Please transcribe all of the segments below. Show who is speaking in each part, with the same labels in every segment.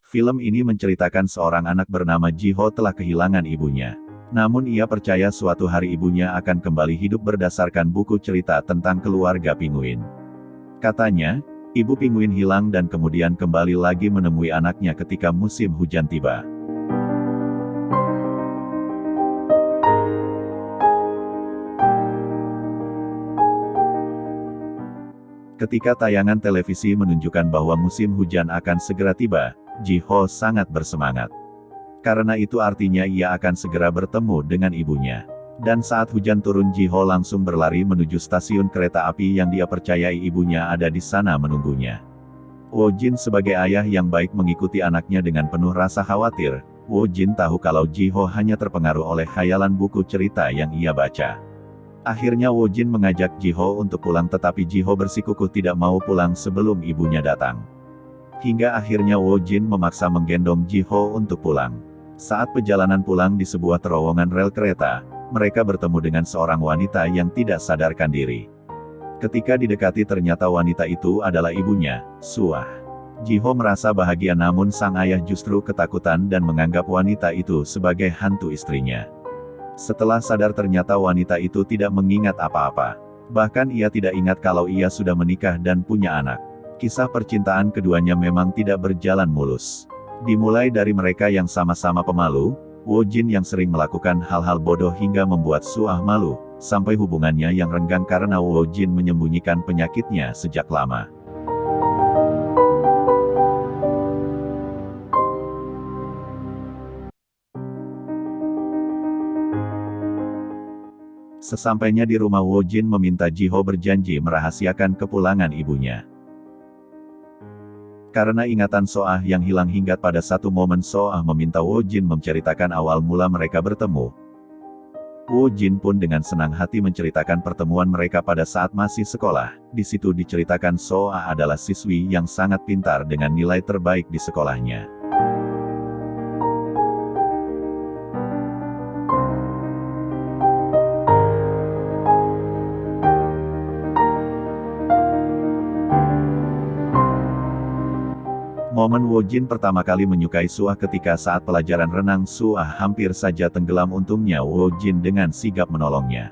Speaker 1: Film ini menceritakan seorang anak bernama Ji-ho telah kehilangan ibunya. Namun ia percaya suatu hari ibunya akan kembali hidup berdasarkan buku cerita tentang keluarga pinguin. Katanya, ibu pinguin hilang dan kemudian kembali lagi menemui anaknya ketika musim hujan tiba. Ketika tayangan televisi menunjukkan bahwa musim hujan akan segera tiba, Ji-ho sangat bersemangat. Karena itu artinya ia akan segera bertemu dengan ibunya. Dan saat hujan turun Ji-ho langsung berlari menuju stasiun kereta api yang dia percayai ibunya ada di sana menunggunya. Woo-jin sebagai ayah yang baik mengikuti anaknya dengan penuh rasa khawatir. Woo-jin tahu kalau Ji-ho hanya terpengaruh oleh khayalan buku cerita yang ia baca. Akhirnya Woo-jin mengajak Ji-ho untuk pulang tetapi Ji-ho bersikukuh tidak mau pulang sebelum ibunya datang. Hingga akhirnya Woo-jin memaksa menggendong Ji-ho untuk pulang. Saat perjalanan pulang di sebuah terowongan rel kereta, mereka bertemu dengan seorang wanita yang tidak sadarkan diri. Ketika didekati ternyata wanita itu adalah ibunya, Suah. Ji-ho merasa bahagia namun sang ayah justru ketakutan dan menganggap wanita itu sebagai hantu istrinya. Setelah sadar ternyata wanita itu tidak mengingat apa-apa. Bahkan ia tidak ingat kalau ia sudah menikah dan punya anak. Kisah percintaan keduanya memang tidak berjalan mulus. Dimulai dari mereka yang sama-sama pemalu, Woo-jin yang sering melakukan hal-hal bodoh hingga membuat Suah malu, sampai hubungannya yang renggang karena Woo-jin menyembunyikan penyakitnya sejak lama. Sesampainya di rumah Woo-jin meminta Ji-ho berjanji merahasiakan kepulangan ibunya. Karena ingatan Soah yang hilang hingga pada satu momen Soah meminta Woo-jin menceritakan awal mula mereka bertemu. Woo-jin pun dengan senang hati menceritakan pertemuan mereka pada saat masih sekolah. Di situ diceritakan Soah adalah siswi yang sangat pintar dengan nilai terbaik di sekolahnya. Momen Woo-jin pertama kali menyukai Suah ketika saat pelajaran renang Suah hampir saja tenggelam untungnya Woo-jin dengan sigap menolongnya.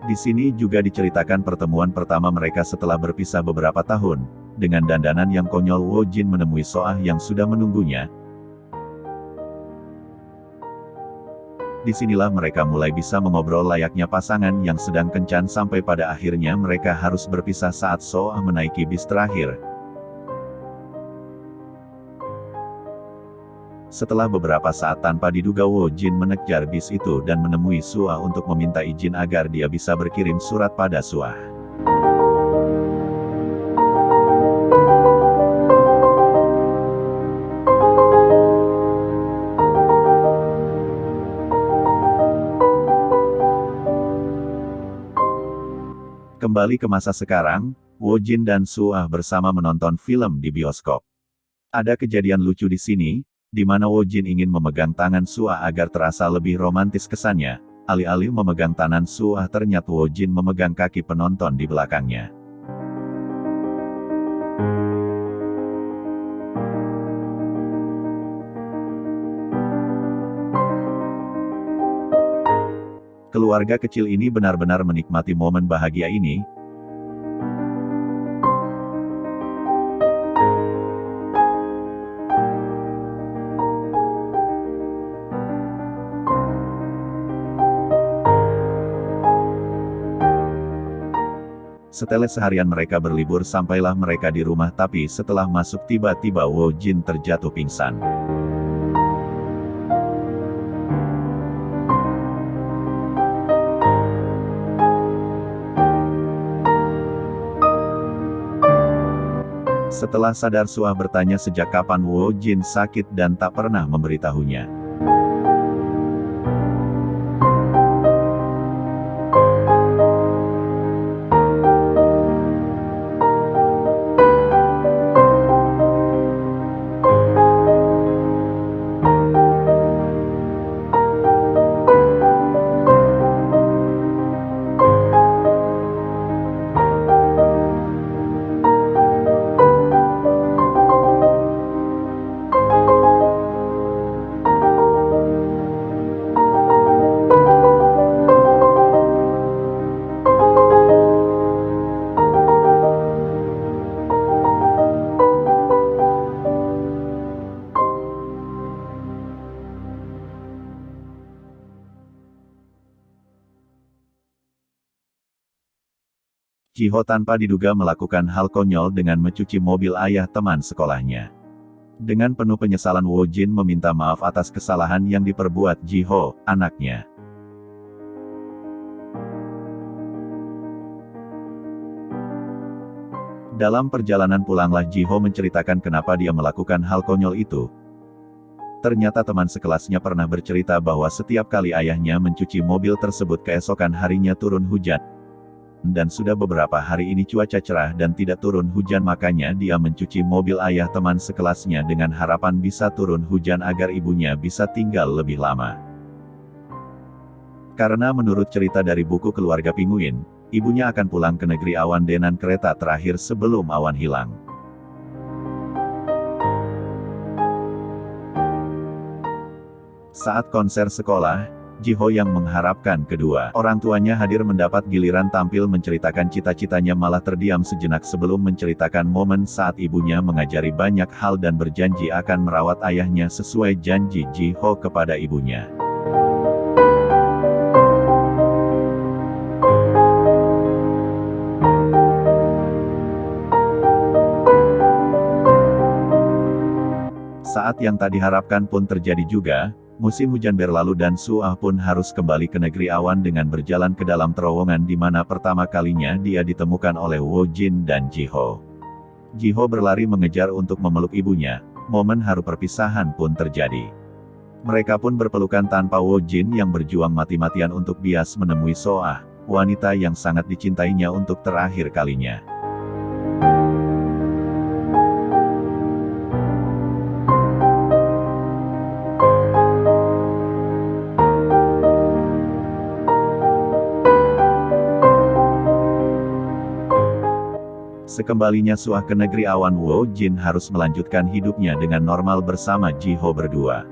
Speaker 1: Di sini juga diceritakan pertemuan pertama mereka setelah berpisah beberapa tahun. Dengan dandanan yang konyol Woo-jin menemui Soah yang sudah menunggunya. Disinilah mereka mulai bisa mengobrol layaknya pasangan yang sedang kencan sampai pada akhirnya mereka harus berpisah saat Soah menaiki bis terakhir. Setelah beberapa saat tanpa diduga Woo-jin mengejar bis itu dan menemui Suah untuk meminta izin agar dia bisa berkirim surat pada Suah. Kembali ke masa sekarang, Woo-jin dan Suah bersama menonton film di bioskop. Ada kejadian lucu di sini, di mana Woo-jin ingin memegang tangan Suah agar terasa lebih romantis kesannya. Alih-alih memegang tangan Suah ternyata Woo-jin memegang kaki penonton di belakangnya. Keluarga kecil ini benar-benar menikmati momen bahagia ini. Setelah seharian mereka berlibur sampailah mereka di rumah tapi setelah masuk tiba-tiba Woo-jin terjatuh pingsan. Setelah sadar Suah bertanya sejak kapan Woo-jin sakit dan tak pernah memberitahunya. Ji-ho tanpa diduga melakukan hal konyol dengan mencuci mobil ayah teman sekolahnya. Dengan penuh penyesalan Woo-jin meminta maaf atas kesalahan yang diperbuat Ji-ho, anaknya. Dalam perjalanan pulanglah Ji-ho menceritakan kenapa dia melakukan hal konyol itu. Ternyata teman sekelasnya pernah bercerita bahwa setiap kali ayahnya mencuci mobil tersebut keesokan harinya turun hujan. Dan sudah beberapa hari ini cuaca cerah dan tidak turun hujan, makanya dia mencuci mobil ayah teman sekelasnya dengan harapan bisa turun hujan agar ibunya bisa tinggal lebih lama. Karena menurut cerita dari buku Keluarga Pinguin, ibunya akan pulang ke negeri awan dengan kereta terakhir sebelum awan hilang. Saat konser sekolah, Ji-ho yang mengharapkan kedua orang tuanya hadir mendapat giliran tampil menceritakan cita-citanya malah terdiam sejenak sebelum menceritakan momen saat ibunya mengajari banyak hal dan berjanji akan merawat ayahnya sesuai janji Ji-ho kepada ibunya. Saat yang tak diharapkan pun terjadi juga. Musim hujan berlalu dan Suah pun harus kembali ke negeri awan dengan berjalan ke dalam terowongan di mana pertama kalinya dia ditemukan oleh Woo-jin dan Ji-ho. Ji-ho berlari mengejar untuk memeluk ibunya, momen haru perpisahan pun terjadi. Mereka pun berpelukan tanpa Woo-jin yang berjuang mati-matian untuk bias menemui Suah, wanita yang sangat dicintainya untuk terakhir kalinya. Sekembalinya Suah ke negeri awan, Woo-jin harus melanjutkan hidupnya dengan normal bersama Ji-ho berdua.